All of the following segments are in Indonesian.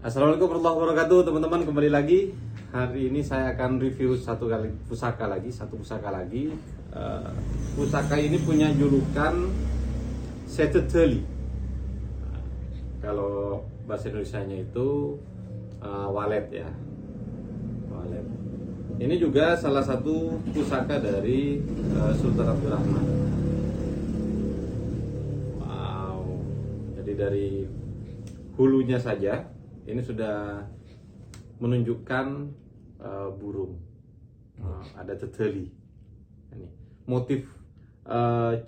Assalamualaikum warahmatullahi wabarakatuh, teman-teman. Kembali lagi. Hari ini saya akan review satu pusaka lagi. Pusaka ini punya julukan Seteteli. Kalau bahasa Indonesianya itu walet ya. Walet. Ini juga salah satu pusaka dari Sultan Abdurrahman. Wow. Jadi dari hulunya saja ini sudah menunjukkan burung. Ada teteli. Ini motif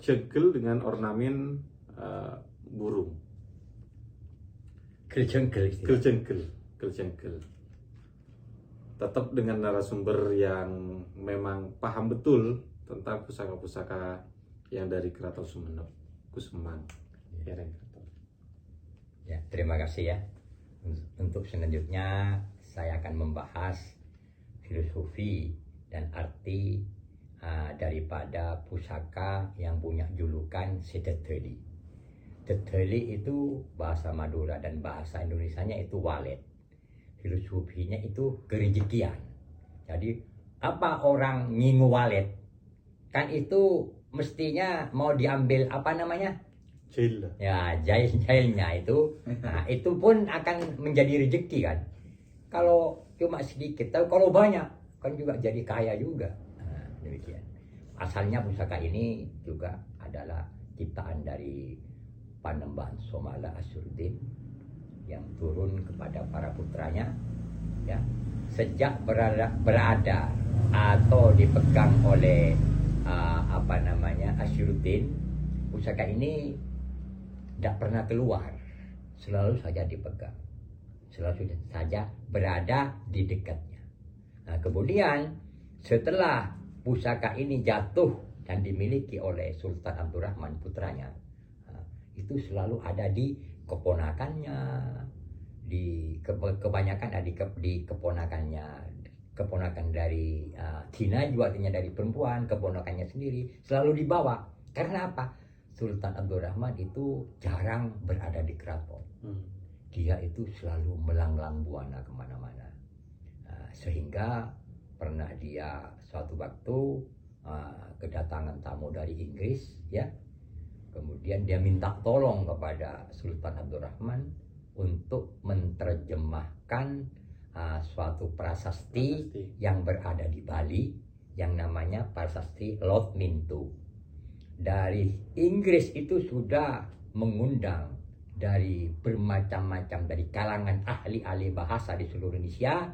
cegel dengan ornamen burung. Keljengkel. Tetap dengan narasumber yang memang paham betul tentang pusaka-pusaka yang dari Keraton Sumenep, Kusuman. Ya, terima kasih ya. Untuk selanjutnya saya akan membahas filosofi dan arti daripada pusaka yang punya julukan Seteteli. Teteli itu bahasa Madura dan bahasa Indonesianya itu walet. Filosofinya itu kerejekian. Jadi apa orang ngingu walet? Kan itu mestinya mau diambil apa namanya? Jail. Ya, jailnya itu, nah itu pun akan menjadi rezeki kan. Kalau cuma sedikit, tapi kalau banyak kan juga jadi kaya juga. Nah, demikian. Asalnya pusaka ini juga adalah ciptaan dari Panembahan Somala Asyuruddin yang turun kepada para putranya, ya. Sejak berada atau dipegang oleh Asyuruddin, pusaka ini tidak pernah keluar, selalu saja dipegang, selalu saja berada di dekatnya. Nah, kemudian setelah pusaka ini jatuh dan dimiliki oleh Sultan Abdurrahman putranya, itu selalu ada di keponakannya, kebanyakan ada di keponakan dari Cina juga, artinya dari perempuan, keponakannya sendiri selalu dibawa. Karena apa? Sultan Abdurrahman itu jarang berada di keraton. Dia itu selalu melanglang buana kemana-mana. Sehingga pernah dia suatu waktu kedatangan tamu dari Inggris, ya. Kemudian dia minta tolong kepada Sultan Abdurrahman untuk menerjemahkan suatu prasasti yang berada di Bali yang namanya prasasti Lot Mintu. Dari Inggris itu sudah mengundang dari bermacam-macam dari kalangan ahli-ahli bahasa di seluruh Indonesia,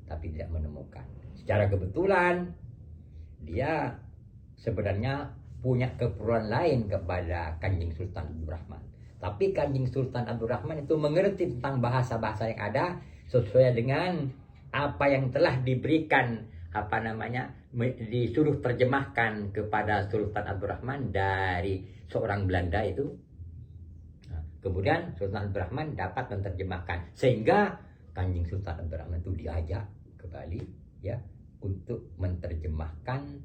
tapi tidak menemukan. Secara kebetulan dia sebenarnya punya keperluan lain kepada Kanjeng Sultan Abdurrahman. Tapi Kanjeng Sultan Abdurrahman itu mengerti tentang bahasa-bahasa yang ada sesuai dengan apa yang telah diberikan disuruh terjemahkan kepada Sultan Abdurrahman dari seorang Belanda itu. Nah, kemudian Sultan Abdurrahman dapat menerjemahkan, sehingga Kanjeng Sultan Abdurrahman itu diajak ke Bali, ya, untuk menerjemahkan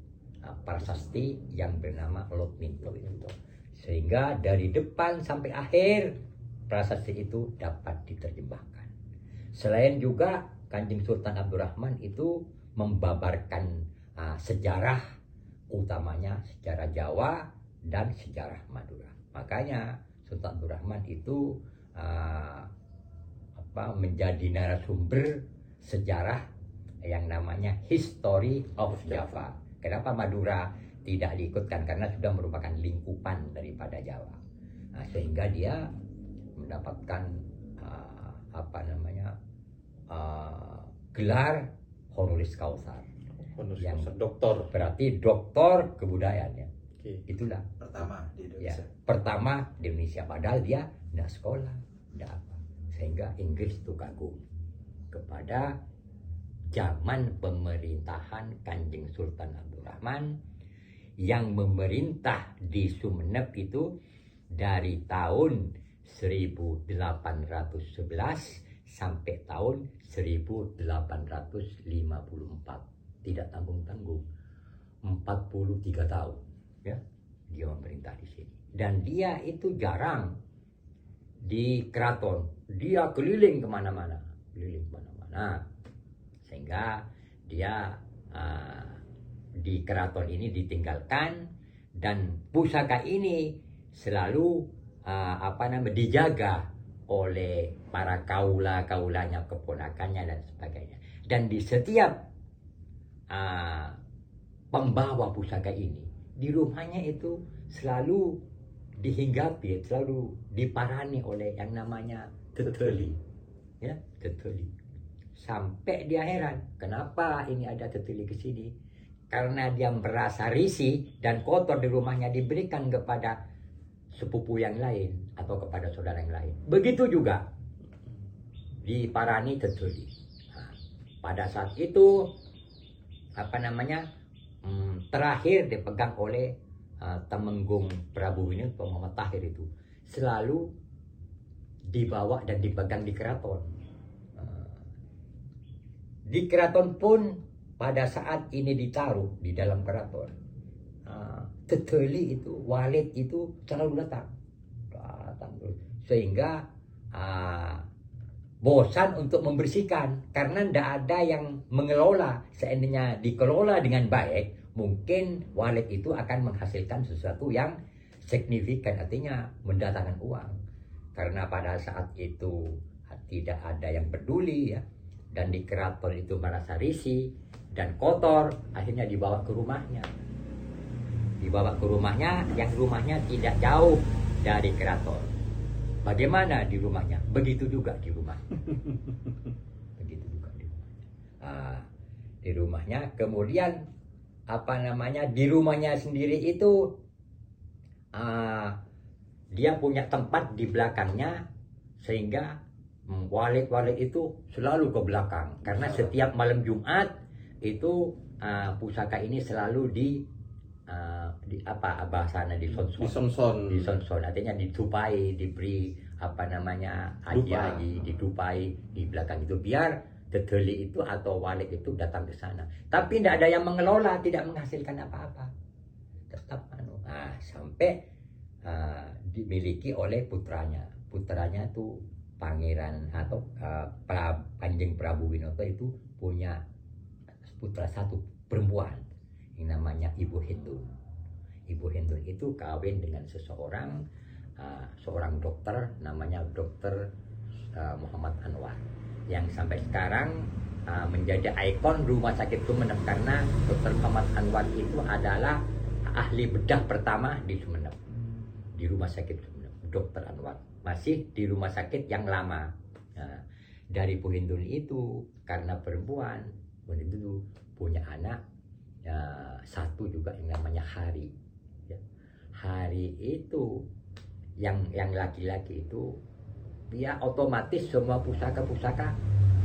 prasasti yang bernama Lot Minto itu. Sehingga dari depan sampai akhir prasasti itu dapat diterjemahkan. Selain juga Kanjeng Sultan Abdurrahman itu membabarkan sejarah, utamanya sejarah Jawa dan sejarah Madura. Makanya Sultan Abdurrahman itu menjadi narasumber sejarah yang namanya History of Java. Kenapa Madura tidak diikutkan? Karena sudah merupakan lingkupan daripada Jawa. Nah, sehingga dia mendapatkan gelar honoris causa. Yang doktor, berarti doktor kebudayaan ya. Itulah pertama di Indonesia. Ya, pertama di Indonesia, padahal dia tidak sekolah, tidak apa. Sehingga Inggris itu kagum kepada zaman pemerintahan Kanjeng Sultan Abdurrahman yang memerintah di Sumenep itu dari tahun 1811 sampai tahun 1854. Tidak tanggung-tanggung, 43 tahun, ya, dia memerintah di sini. Dan dia itu jarang di keraton, dia keliling kemana-mana. keliling mana-mana, sehingga dia di keraton ini ditinggalkan, dan pusaka ini selalu dijaga oleh para kaulanya, keponakannya dan sebagainya. Dan di setiap pembawa pusaka ini di rumahnya itu selalu dihinggapi, selalu diparani oleh yang namanya teteli, ya, teteli. Sampai dia heran, kenapa ini ada teteli ke sini? Karena dia merasa risih dan kotor di rumahnya diberikan kepada sepupu yang lain atau kepada saudara yang lain. Begitu juga diparani teteli. Nah, pada saat itu terakhir dipegang oleh Temenggung Prabu Winata Muhammad Tahir, itu selalu dibawa dan dipegang di keraton. Di keraton pun pada saat ini ditaruh di dalam keraton, teteli itu, walid itu selalu datang terus, sehingga bosan untuk membersihkan karena tidak ada yang mengelola. Seandainya dikelola dengan baik, mungkin walid itu akan menghasilkan sesuatu yang signifikan, artinya mendatangkan uang. Karena pada saat itu tidak ada yang peduli, ya, dan di keraton itu merasa risih dan kotor, akhirnya dibawa ke rumahnya. Dibawa ke rumahnya, yang rumahnya tidak jauh dari keraton. Bagaimana di rumahnya? Begitu juga di rumah. Begitu juga di rumah. Di rumahnya, kemudian di rumahnya sendiri itu dia punya tempat di belakangnya, sehingga walid itu selalu ke belakang. Karena setiap malam Jumat itu pusaka ini selalu disonson, artinya ditupai, diberi ditupai di belakang itu, biar teteli itu atau walid itu datang ke sana. Tapi tidak ada yang mengelola, tidak menghasilkan apa-apa, tetap sampai dimiliki oleh putranya itu pangeran atau Kanjeng Prabu Winata itu punya putra satu perempuan yang namanya Ibu Hindun. Ibu Hindun itu kawin dengan seorang dokter, namanya Dokter Muhammad Anwar, yang sampai sekarang menjadi ikon Rumah Sakit Sumeneb, karena Dokter Muhammad Anwar itu adalah ahli bedah pertama di Sumeneb, di Rumah Sakit Sumeneb. Dokter Anwar masih di rumah sakit yang lama. Dari Bu Hindun itu, karena perempuan, Bu Hindun itu punya anak satu juga yang namanya Hari, ya. Hari itu yang laki-laki itu, dia otomatis semua pusaka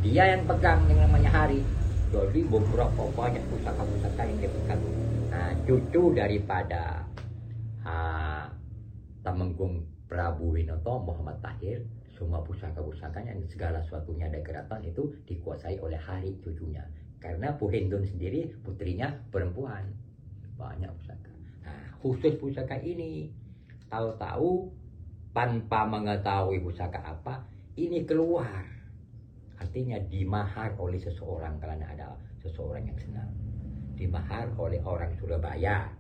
dia yang pegang, yang namanya Hari. Jadi beberapa banyak pusaka yang dia pegang. Cucu daripada Temenggung Prabu Winata Muhammad Tahir, semua pusaka-pusakanya, segala sesuatunya dari keraton itu dikuasai oleh Hari, cucunya. Karena Bu Hindun sendiri putrinya perempuan, banyak pusaka. Khusus pusaka ini, tahu-tahu tanpa mengetahui pusaka apa, ini keluar. Artinya dimahar oleh seseorang, karena ada seseorang yang senang. Dimahar oleh orang Surabaya,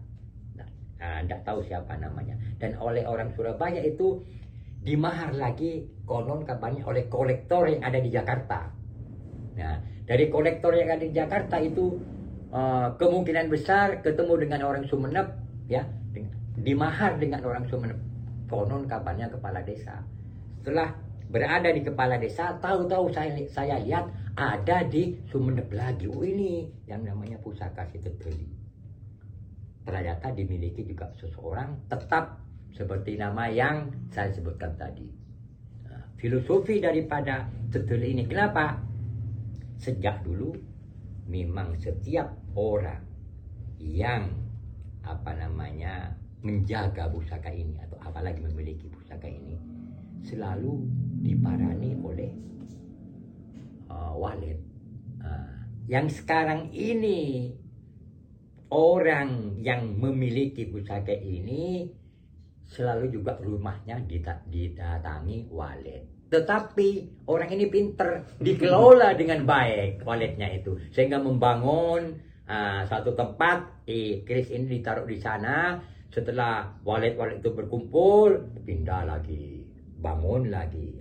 tidak tahu siapa namanya. Dan oleh orang Surabaya itu dimahar lagi, konon kabarnya oleh kolektor yang ada di Jakarta. Nah, dari kolektor yang ada di Jakarta itu kemungkinan besar ketemu dengan orang Sumeneb, ya, dimahar dengan orang Sumeneb. Konon kabarnya kepala desa. Setelah berada di kepala desa, tahu-tahu saya lihat ada di Sumeneb lagi. Ini yang namanya pusaka si teteli. Ternyata dimiliki juga seseorang, tetap seperti nama yang saya sebutkan tadi. Filosofi daripada teteli ini, kenapa? Sejak dulu memang setiap orang yang menjaga pusaka ini, atau apalagi memiliki pusaka ini, selalu diparani oleh walid. Yang sekarang ini orang yang memiliki pusaka ini selalu juga rumahnya didatangi walid. tetapi orang ini pinter, dikelola dengan baik walletnya itu, sehingga membangun satu tempat, kris ini ditaruh di sana. Setelah wallet-wallet itu berkumpul, pindah lagi, bangun lagi.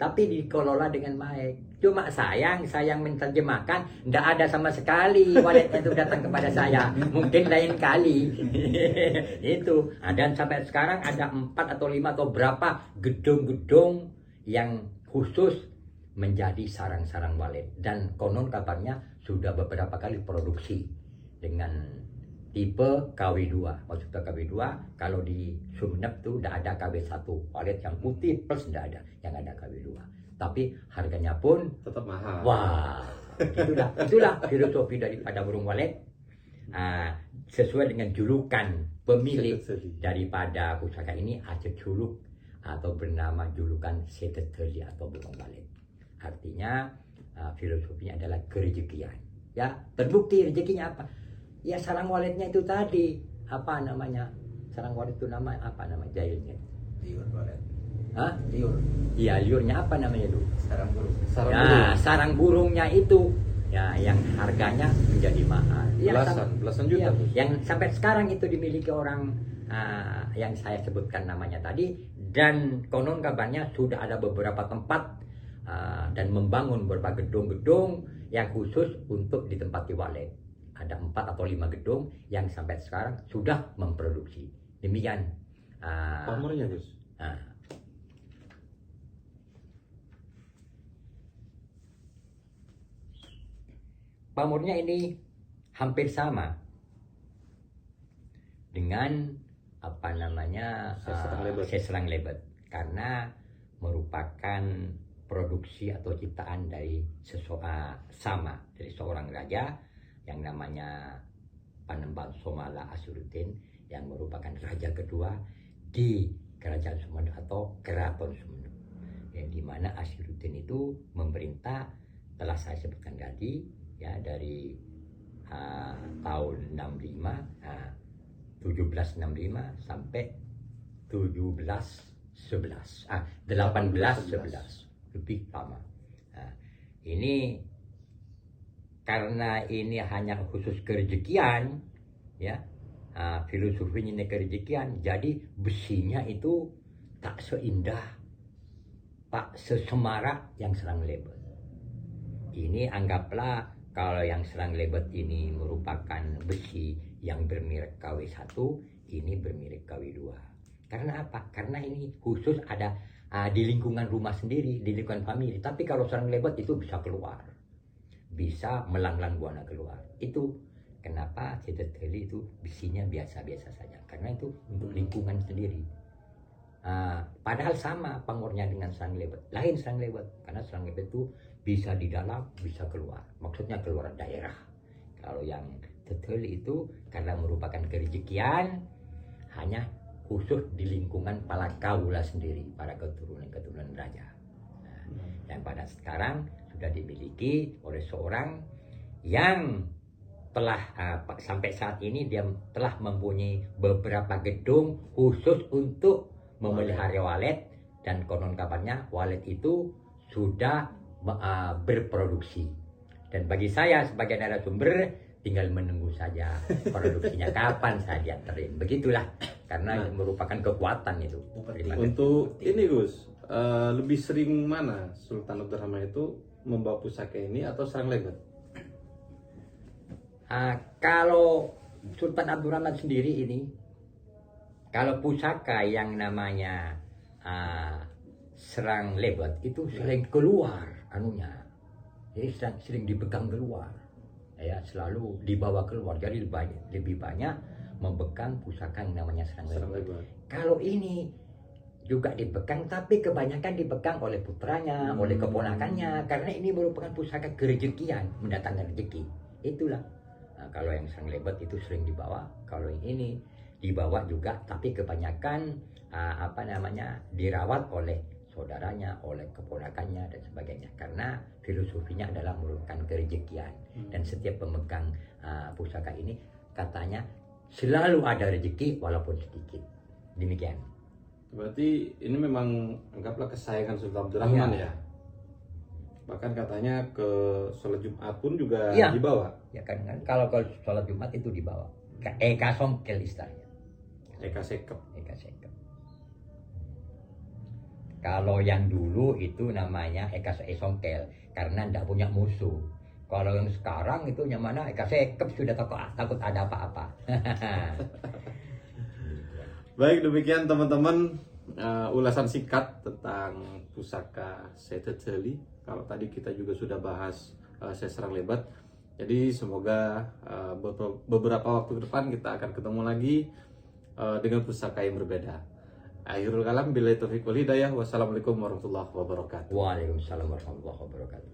Tapi dikelola dengan baik. Cuma sayang menerjemahkan, tidak ada sama sekali walletnya itu datang kepada saya. Mungkin lain kali. Itu. Dan sampai sekarang ada 4 atau 5 atau berapa gedung-gedung yang khusus menjadi sarang-sarang wallet. Dan konon kabarnya sudah beberapa kali produksi dengan tipe KW2. Maksudnya KW2, kalau di Sumeneb tuh tidak ada KW1 wallet yang putih plus tidak ada, yang ada KW2. Tapi harganya pun Tetap mahal. wah, itulah filosofi daripada burung walet. Sesuai dengan julukan pemilik daripada pusaka ini, ada juluk atau bernama julukan seteteli atau burung walet. Artinya filosofinya adalah kerejekian. Ya, terbukti rezekinya apa? Ya sarang waletnya itu tadi, apa namanya? Sarang walet itu nama apa nama jahilnya? Liur walet. Hah? Liur. Iya, liurnya apa namanya itu? Sarang burung. Sarang burungnya itu ya yang harganya menjadi mahal. Belasan juta. Yang sampai sekarang itu dimiliki orang yang saya sebutkan namanya tadi, dan konon kabarnya sudah ada beberapa tempat dan membangun beberapa gedung-gedung yang khusus untuk ditempati walet. Ada 4 atau 5 gedung yang sampai sekarang sudah memproduksi. Demikian. Pamornya, Gus. Pamornya ini hampir sama dengan apa namanya seserang lebet, karena merupakan produksi atau ciptaan dari seorang raja yang namanya Panembang Somala Asyruddin, yang merupakan raja kedua di kerajaan Sumeneb atau keraton Sumeneb, yang dimana Asyruddin itu memerintah, telah saya sebutkan tadi ya, dari tahun 1765 sampai 1811 lebih lama. Ini karena ini hanya khusus kerejekian ya, filosofinya ini kerejekian, jadi besinya itu tak seindah, tak sesemarak yang serang lebet. Ini anggaplah kalau yang serang lebet ini merupakan besi yang bermerek KW1, ini bermerek KW2. Karena apa? Karena ini khusus ada di lingkungan rumah sendiri, di lingkungan famili. Tapi kalau serang lebet itu bisa keluar, bisa melanglang buana keluar. Itu kenapa seteteli itu besinya biasa-biasa saja, karena itu untuk lingkungan sendiri. Padahal sama pamornya dengan serang lebet, lain serang lebet, karena serang lebet itu bisa di dalam, bisa keluar, maksudnya keluar daerah. Kalau yang teteli itu karena merupakan kerejekian, hanya khusus di lingkungan para kaula sendiri, para keturunan raja. Yang pada sekarang sudah dimiliki oleh seorang yang telah sampai saat ini dia telah mempunyai beberapa gedung khusus untuk memelihara walet, dan konon kabarnya walet itu sudah berproduksi. Dan bagi saya sebagai narasumber tinggal menunggu saja produksinya kapan saya dianterin. Begitulah, karena merupakan kekuatan itu. Untuk ini Gus, lebih sering mana Sultan Abdurrahman itu membawa pusaka ini atau serang lebet? Kalau Sultan Abdurrahman sendiri ini, kalau pusaka yang namanya serang lebet itu sering keluar anunya, jadi sering dipegang keluar ya, selalu dibawa keluar, jadi lebih banyak memegang pusaka yang namanya serang lebet. Kalau ini juga dipegang, tapi kebanyakan dipegang oleh putranya, oleh keponakannya, karena ini merupakan pusaka kerejekian, mendatangkan rezeki. Itulah. Kalau yang serang lebet itu sering dibawa, kalau yang ini dibawa juga, tapi kebanyakan dirawat oleh saudaranya, oleh keponakannya dan sebagainya, karena filosofinya adalah merupakan kerejekian. Dan setiap pemegang pusaka ini katanya selalu ada rezeki walaupun sedikit. Demikian. Berarti ini memang anggaplah kesayangan Sultan Abdurrahman Iya. ya. Bahkan katanya ke sholat Jumat pun juga Iya. dibawa. Ya kan, kalau sholat Jumat itu dibawa. Eka Songkel istilahnya. Eka Sekep. Eka Songkel. Kalau yang dulu itu namanya Eka Songkel karena tidak punya musuh. Kalau yang sekarang itu yang mana Eka Sekep sudah takut ada apa-apa. Baik, demikian teman-teman ulasan singkat tentang pusaka Seteteli. Kalau tadi kita juga sudah bahas Sesrang Lebat. Jadi semoga beberapa waktu ke depan kita akan ketemu lagi dengan pusaka yang berbeda. Akhirul kalam, billahi taufiq wal hidayah. Wassalamualaikum warahmatullahi wabarakatuh. Waalaikumsalam warahmatullahi wabarakatuh.